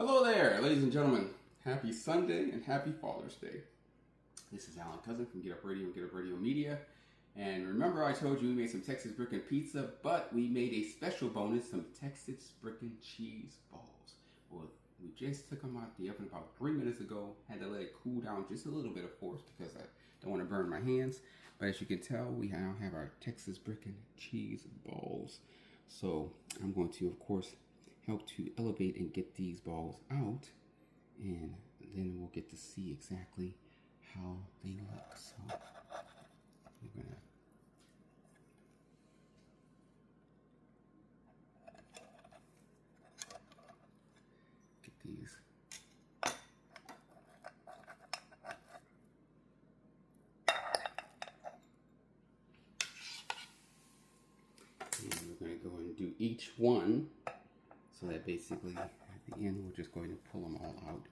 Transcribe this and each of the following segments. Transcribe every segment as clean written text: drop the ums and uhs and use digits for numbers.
Hello there, ladies and gentlemen. Happy Sunday and happy Father's Day. This is Alan Cousin from Get Up Radio and Get Up Radio Media. And remember I told you we made some Texas Bricken Pizza, but we made a special bonus, some Texas Bricken Cheese Balls. Well, we just took them out the oven about 3 minutes ago. Had to let it cool down just a little bit, of course, because I don't want to burn my hands. But as you can tell, we now have our Texas Bricken Cheese Balls. So I'm going to, of course, help to elevate and get these balls out, and then we'll get to see exactly how they look. So we're gonna get these. And we're gonna go and do each one. So that basically at the end, we're just going to pull them all out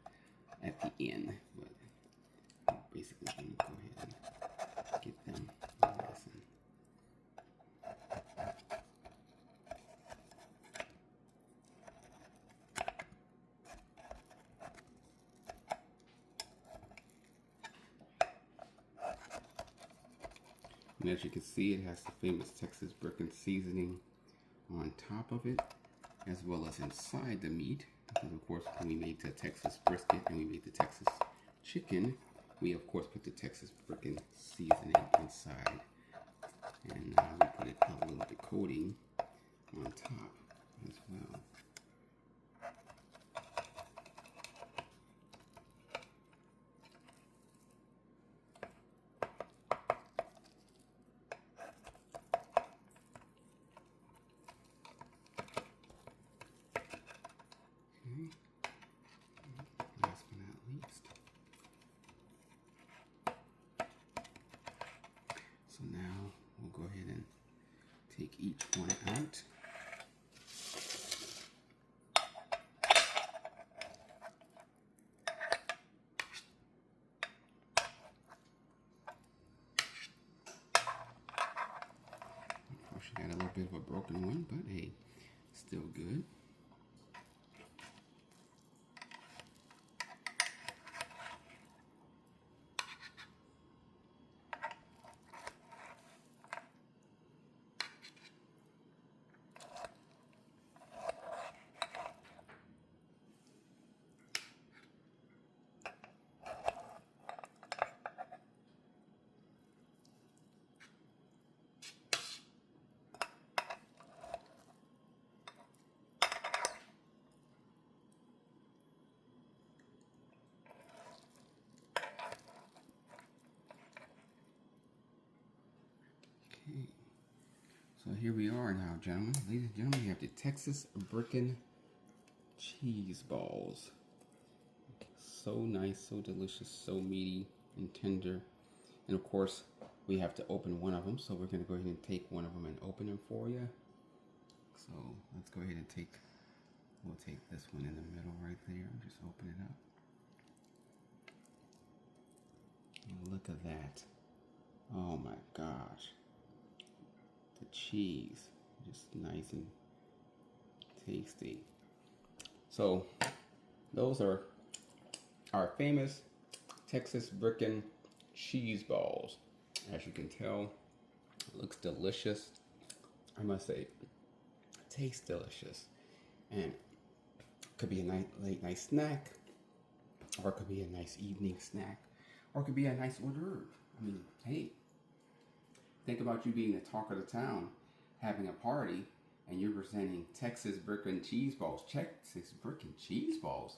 at the end. But basically, I'm going to go ahead and get them on this end. And as you can see, it has the famous Texas Bricken seasoning on top of it, as well as inside the meat. Because of course, when we made the Texas brisket and we made the Texas chicken, we of course put the Texas Bricken seasoning inside. And now we put a little bit coating on top as well. Last but not least. So now we'll go ahead and take each one out. Of course, you got a little bit of a broken one, but hey, still good. So here we are now, gentlemen. Ladies and gentlemen, we have the Texas Bricken Cheese Balls. So nice, so delicious, so meaty and tender. And of course, we have to open one of them. So we're going to go ahead and take one of them and open them for you. So let's go ahead and we'll take this one in the middle right there. Just open it up. And look at that. Oh my gosh. The cheese, just nice and tasty. So those are our famous Texas Bricken Cheese Balls. As you can tell, it looks delicious. I must say, it tastes delicious. And it could be a late night snack, or it could be a nice evening snack, or it could be a nice hors d'oeuvre. I mean, hey, think about you being the talk of the town, having a party, and you're presenting Texas Bricken Cheese Balls. Texas Bricken Cheese Balls?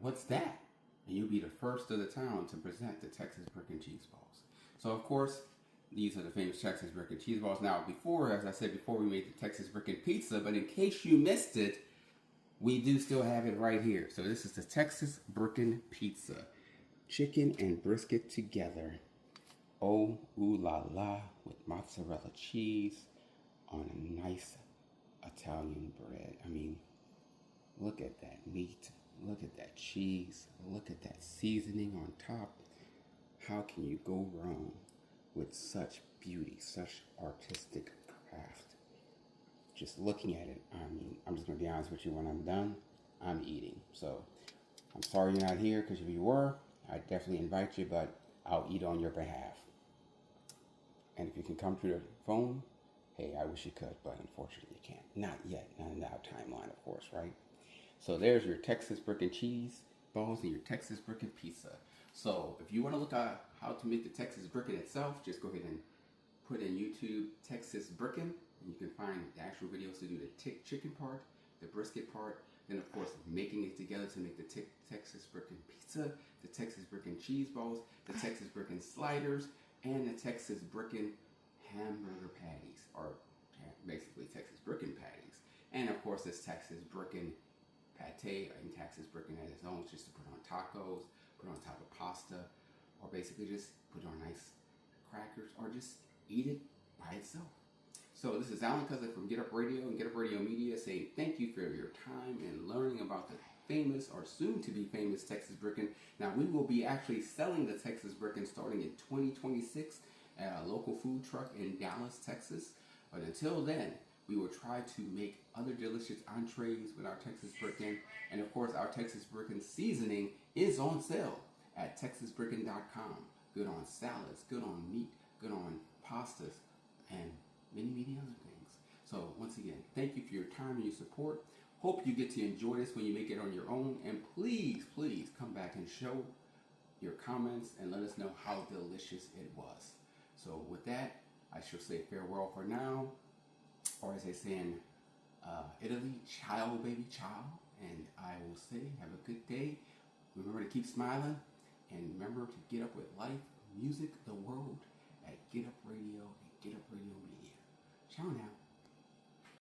What's that? And you'll be the first of the town to present the Texas Bricken Cheese Balls. So of course, these are the famous Texas Bricken Cheese Balls. Now before, as I said before, we made the Texas Bricken Pizza, but in case you missed it, we do still have it right here. So this is the Texas Bricken Pizza. Chicken and brisket together. Oh, ooh la la, with mozzarella cheese on a nice Italian bread. I mean, look at that meat, look at that cheese, look at that seasoning on top. How can you go wrong with such beauty, such artistic craft? Just looking at it, I mean, I'm just gonna be honest with you, when I'm done, I'm eating. So I'm sorry you're not here, because if you were, I'd definitely invite you, but I'll eat on your behalf. And if you can come to the phone, hey, I wish you could, but unfortunately you can't. Not yet, not in our timeline, of course, right? So there's your Texas Bricken Cheese Balls and your Texas Bricken Pizza. So if you want to look at how to make the Texas Bricken itself, just go ahead and put in YouTube Texas Bricken, and you can find the actual videos to do the chicken part, the brisket part, then of course making it together to make the Texas Bricken Pizza, the Texas Bricken Cheese Balls, the Texas Bricken Sliders, and the Texas Bricken Hamburger Patties, or basically Texas Bricken Patties. And of course this Texas Bricken Pate and Texas Bricken as its own, just to put on tacos, put on top of pasta, or basically just put on nice crackers, or just eat it by itself. So this is Alan Cousin from Get Up Radio and Get Up Radio Media saying thank you for your time and learning about the famous, or soon to be famous, Texas Bricken. Now we will be actually selling the Texas Bricken starting in 2026 at a local food truck in Dallas, Texas. But until then, we will try to make other delicious entrees with our Texas Bricken. And of course, our Texas Bricken seasoning is on sale at texasbricken.com. Good on salads, good on meat, good on pastas, and many other things. So once again, thank you for your time and your support. Hope you get to enjoy this when you make it on your own. And please come back and show your comments and let us know how delicious it was. So with that, I shall say farewell for now. Or as they say in Italy, ciao baby, ciao. And I will say have a good day. Remember to keep smiling. And remember to get up with life, music, the world at Get Up Radio and Get Up Radio Media. Ciao now.